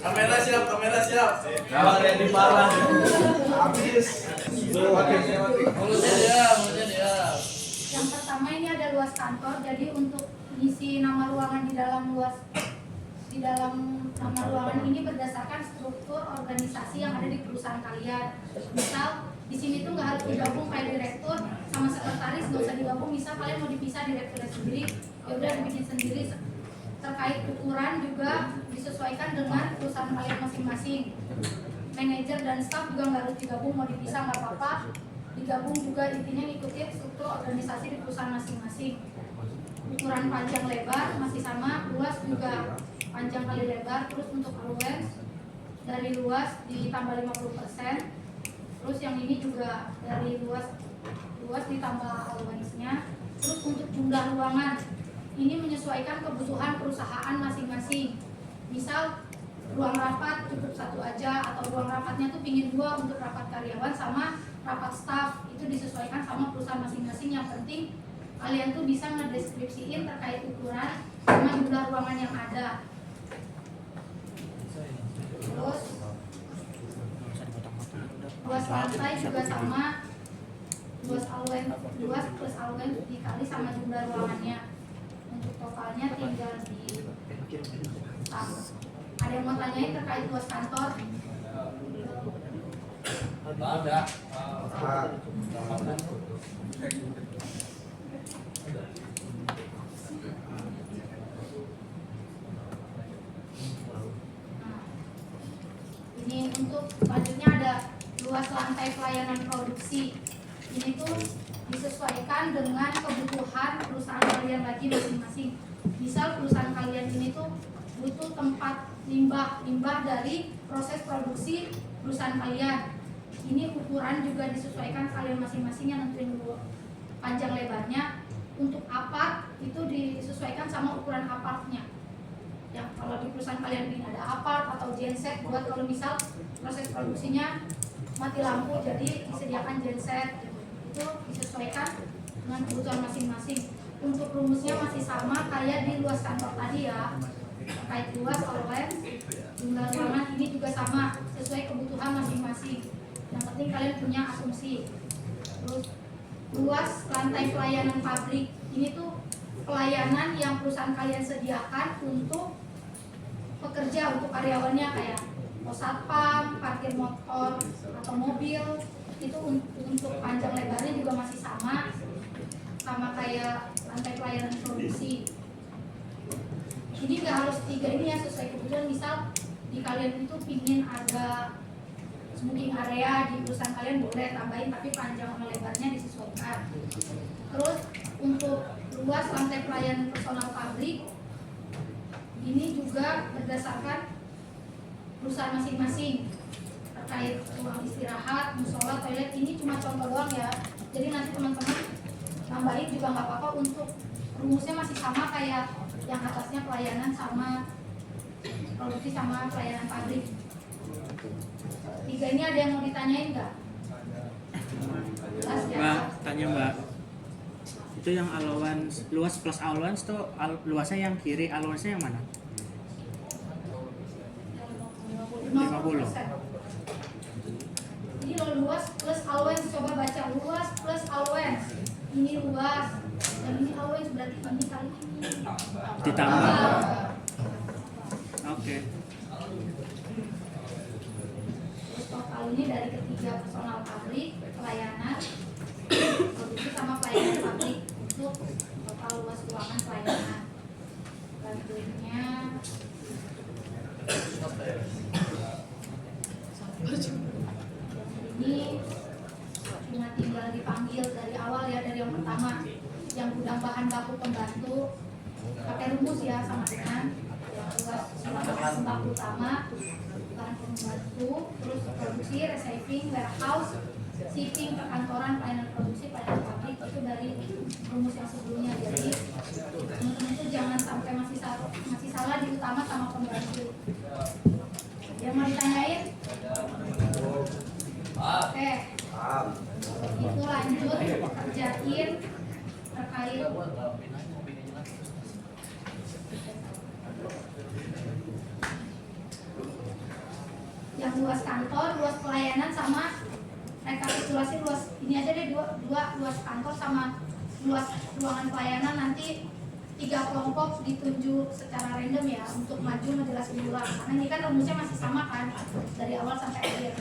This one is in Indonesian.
Kamera siap, kamera siap. Kalau ready parah. Habis. Mulutnya dia. Yang pertama ini ada luas kantor, jadi untuk isi nama ruangan di dalam nama ruangan ini berdasarkan struktur organisasi yang ada di perusahaan kalian. Misal di sini tuh nggak harus digabung kayak direktur sama sekretaris, nggak usah digabung. Misal kalian mau dipisah direkturnya sendiri, ya udah dibikin sendiri. Terkait ukuran juga disesuaikan dengan perusahaan kalian masing-masing. Manajer dan staf juga nggak harus digabung, mau dipisah nggak apa-apa. Digabung juga intinya ngikutin struktur organisasi di perusahaan masing-masing. Ukuran panjang lebar masih sama, luas juga panjang kali lebar. Terus untuk allowance dari luas ditambah 50%. Terus yang ini juga dari luas ditambah allowance-nya. Terus untuk jumlah ruangan ini menyesuaikan kebutuhan perusahaan masing-masing. Misal ruang rapat cukup satu aja, atau ruang rapatnya tuh pingin 2 untuk rapat karyawan sama rapat staff, itu disesuaikan sama perusahaan masing-masing. Yang penting kalian tuh bisa ngedeskripsiin terkait ukuran sama jumlah ruangan yang ada. Terus luas lantai juga sama, luas plus allowance dikali sama jumlah ruangannya. Untuk totalnya tinggal di Ada yang mau tanyain terkait luas kantor? Ada. Ini untuk selanjutnya ada luas lantai pelayanan produksi. Ini tuh disesuaikan dengan kebutuhan perusahaan kalian lagi masing-masing. Misal perusahaan kalian ini tuh butuh tempat limbah dari proses produksi perusahaan kalian. Ini ukuran juga disesuaikan kalian masing-masing yang nentuin dulu panjang lebarnya. Untuk apart itu disesuaikan sama ukuran apartnya. Ya, kalau di perusahaan kalian ini ada apart atau genset buat kalau misal proses produksinya mati lampu, jadi disediakan genset. Itu disesuaikan dengan kebutuhan masing-masing. Untuk rumusnya masih sama kayak di luas kantor tadi ya. Terkait luas allowance, jumlah ruangan ini juga sama sesuai kebutuhan masing-masing. Yang penting kalian punya asumsi. Terus luas lantai pelayanan pabrik, ini tuh pelayanan yang perusahaan kalian sediakan untuk pekerja, untuk karyawannya, kayak pos satpam, parkir motor atau mobil. Itu untuk panjang lebarnya juga masih sama kayak lantai pelayanan produksi. Ini nggak harus 3 ini ya, sesuai kebutuhan. Misal di kalian itu pingin ada smoking area di perusahaan kalian, boleh tambahin, tapi panjang sama lebarnya disesuaikan. Terus untuk luas lantai pelayanan personal pabrik, ini juga berdasarkan perusahaan masing-masing. Terkait ruang istirahat, musola, toilet, ini cuma contoh doang ya. Jadi nanti teman-teman tambahin juga nggak apa-apa. Untuk rumusnya masih sama kayak yang atasnya, pelayanan sama produksi sama pelayanan pabrik. 3 ini ada yang mau ditanyain nggak? Mbak, tanya Mbak. Itu yang allowance, luas plus allowance tuh luasnya yang kiri, allowance-nya yang mana? 50. Ini luas plus allowance, coba baca luas plus allowance. Ini luas dan ini allowance, berarti ini kali ini Ditambah. Oke. Terus total ini dari ketiga personal pabrik, pelayanan, produksi sama pelayanan pabrik, untuk total luas ruangan pelayanan. Selanjutnya ini cuma tinggal dipanggil dari awal ya, dari yang pertama yang gudang bahan baku pembantu, pakai rumus ya sama dengan luas bahan baku utama, bahan pembantu, terus produksi, receiving, warehouse, shipping, perkantoran, pelayanan produksi, pelayanan pabrik. Itu dari rumus yang sebelumnya. Jadi teman-teman itu jangan sampai masih salah di utama sama pembantu. Yang mau ditanyain? Oke. Itu lanjut kerjain terkait luas kantor, luas pelayanan, sama rekapitulasi luas ini aja deh, dua luas kantor sama luas ruangan pelayanan. Nanti 3 kelompok ditunjuk secara random ya untuk maju ngejelasin ulang, karena ini kan rumusnya masih sama kan dari awal sampai akhir.